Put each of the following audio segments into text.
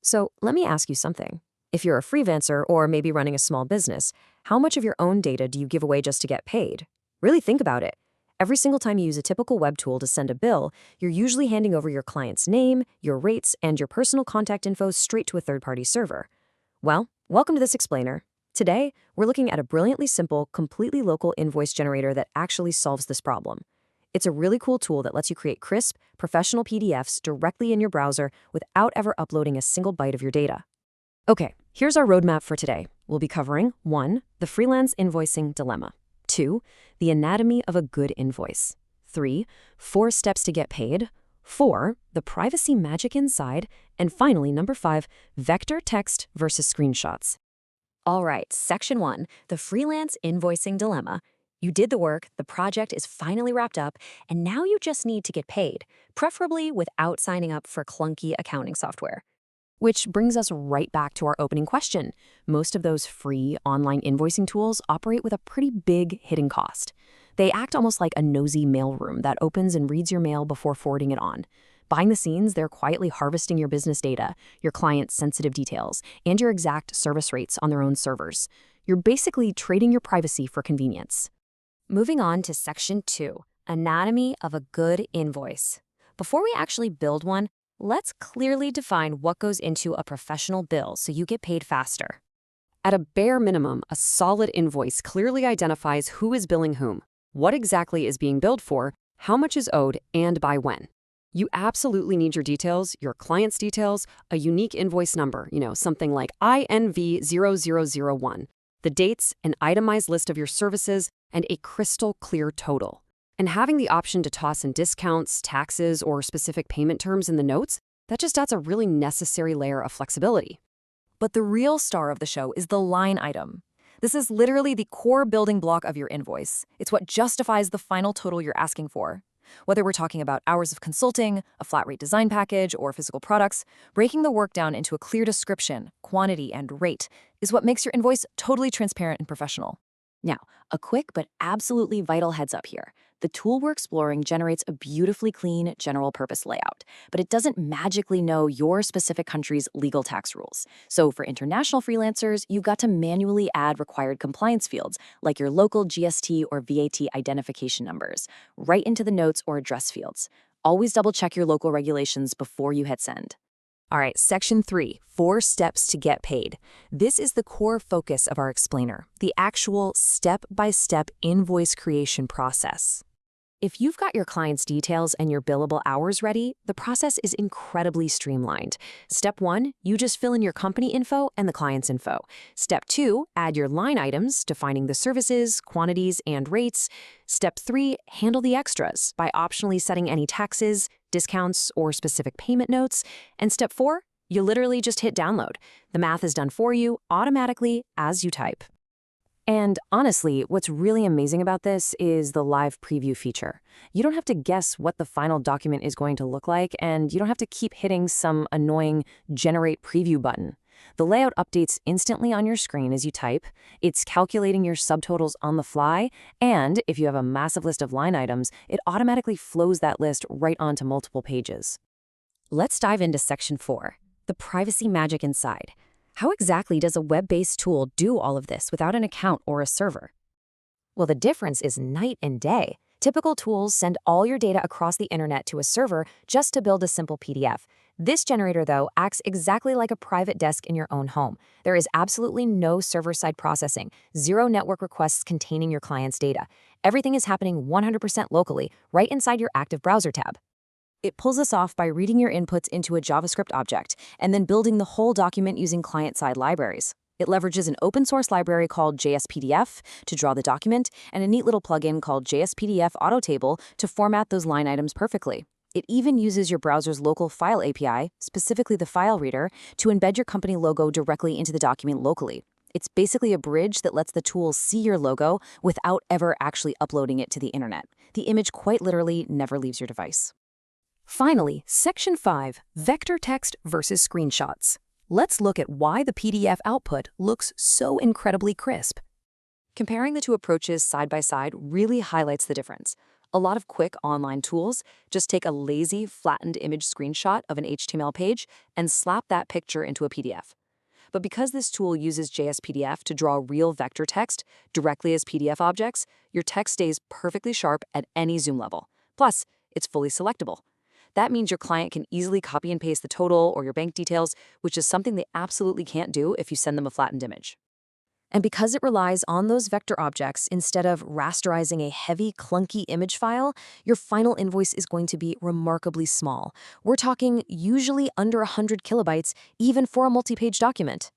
So let me ask you something. If you're a freelancer or maybe running a small business, how much of your own data do you give away just to get paid? Really think about it. Every single time you use a typical web tool to send a bill, you're usually handing over your client's name, your rates, and your personal contact info straight to a third-party server. Well, welcome to this explainer. Today, we're looking at a brilliantly simple, completely local invoice generator that actually solves this problem. It's a really cool tool that lets you create crisp, professional PDFs directly in your browser without ever uploading a single byte of your data. Okay, here's our roadmap for today. We'll be covering 1. The freelance invoicing dilemma. 2. The anatomy of a good invoice. 3. 4 steps to get paid. 4. The privacy magic inside. And finally, number 5, vector text versus screenshots. All right, section 1, the freelance invoicing dilemma. You did the work, the project is finally wrapped up, and now you just need to get paid, preferably without signing up for clunky accounting software. Which brings us right back to our opening question. Most of those free online invoicing tools operate with a pretty big hidden cost. They act almost like a nosy mailroom that opens and reads your mail before forwarding it on. Behind the scenes, they're quietly harvesting your business data, your client's sensitive details, and your exact service rates on their own servers. You're basically trading your privacy for convenience. Moving on to section 2, anatomy of a good invoice. Before we actually build one, let's clearly define what goes into a professional bill so you get paid faster. At a bare minimum, a solid invoice clearly identifies who is billing whom, what exactly is being billed for, how much is owed, and by when. You absolutely need your details, your client's details, a unique invoice number, something like INV0001, the dates, an itemized list of your services, and a crystal clear total. And having the option to toss in discounts, taxes, or specific payment terms in the notes, that just adds a really necessary layer of flexibility. But the real star of the show is the line item. This is literally the core building block of your invoice. It's what justifies the final total you're asking for. Whether we're talking about hours of consulting, a flat rate design package, or physical products, breaking the work down into a clear description, quantity, and rate is what makes your invoice totally transparent and professional. Now, a quick but absolutely vital heads up here. The tool we're exploring generates a beautifully clean general-purpose layout, but it doesn't magically know your specific country's legal tax rules. So for international freelancers, you've got to manually add required compliance fields, like your local GST or VAT identification numbers, right into the notes or address fields. Always double-check your local regulations before you hit send. All right, section 3, 4 steps to get paid. This is the core focus of our explainer, the actual step-by-step invoice creation process. If you've got your client's details and your billable hours ready, the process is incredibly streamlined. Step 1, you just fill in your company info and the client's info. Step 2, add your line items, defining the services, quantities, and rates. Step 3, handle the extras by optionally setting any taxes, discounts, or specific payment notes. And step 4, you literally just hit download. The math is done for you automatically as you type. And honestly, what's really amazing about this is the live preview feature. You don't have to guess what the final document is going to look like, and you don't have to keep hitting some annoying generate preview button. The layout updates instantly on your screen as you type, it's calculating your subtotals on the fly, and if you have a massive list of line items, it automatically flows that list right onto multiple pages. Let's dive into section 4, the privacy magic inside. How exactly does a web-based tool do all of this without an account or a server? Well, the difference is night and day. Typical tools send all your data across the internet to a server just to build a simple PDF. This generator, though, acts exactly like a private desk in your own home. There is absolutely no server-side processing, zero network requests containing your client's data. Everything is happening 100% locally, right inside your active browser tab. It pulls us off by reading your inputs into a JavaScript object and then building the whole document using client-side libraries. It leverages an open-source library called JSPDF to draw the document and a neat little plugin called JSPDF Autotable to format those line items perfectly. It even uses your browser's local file API, specifically the file reader, to embed your company logo directly into the document locally. It's basically a bridge that lets the tool see your logo without ever actually uploading it to the internet. The image quite literally never leaves your device. Finally, section 5, vector text versus screenshots. Let's look at why the PDF output looks so incredibly crisp. Comparing the two approaches side by side really highlights the difference. A lot of quick online tools just take a lazy, flattened image screenshot of an HTML page and slap that picture into a PDF. But because this tool uses JSPDF to draw real vector text directly as PDF objects, your text stays perfectly sharp at any zoom level. Plus, it's fully selectable. That means your client can easily copy and paste the total or your bank details, which is something they absolutely can't do if you send them a flattened image. And because it relies on those vector objects instead of rasterizing a heavy, clunky image file, your final invoice is going to be remarkably small. We're talking usually under 100 kilobytes, even for a multi-page document.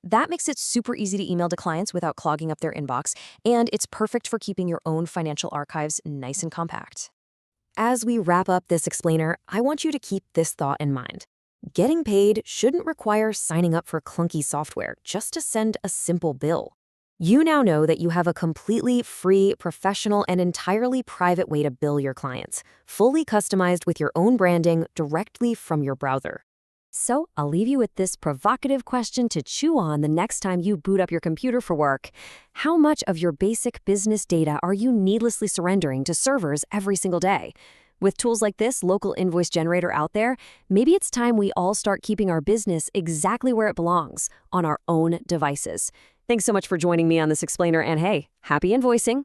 That makes it super easy to email to clients without clogging up their inbox, and it's perfect for keeping your own financial archives nice and compact. As we wrap up this explainer, I want you to keep this thought in mind. Getting paid shouldn't require signing up for clunky software just to send a simple bill. You now know that you have a completely free, professional, and entirely private way to bill your clients, fully customized with your own branding directly from your browser. So I'll leave you with this provocative question to chew on the next time you boot up your computer for work. How much of your basic business data are you needlessly surrendering to servers every single day? With tools like this local invoice generator out there, maybe it's time we all start keeping our business exactly where it belongs, on our own devices. Thanks so much for joining me on this explainer, and hey, happy invoicing!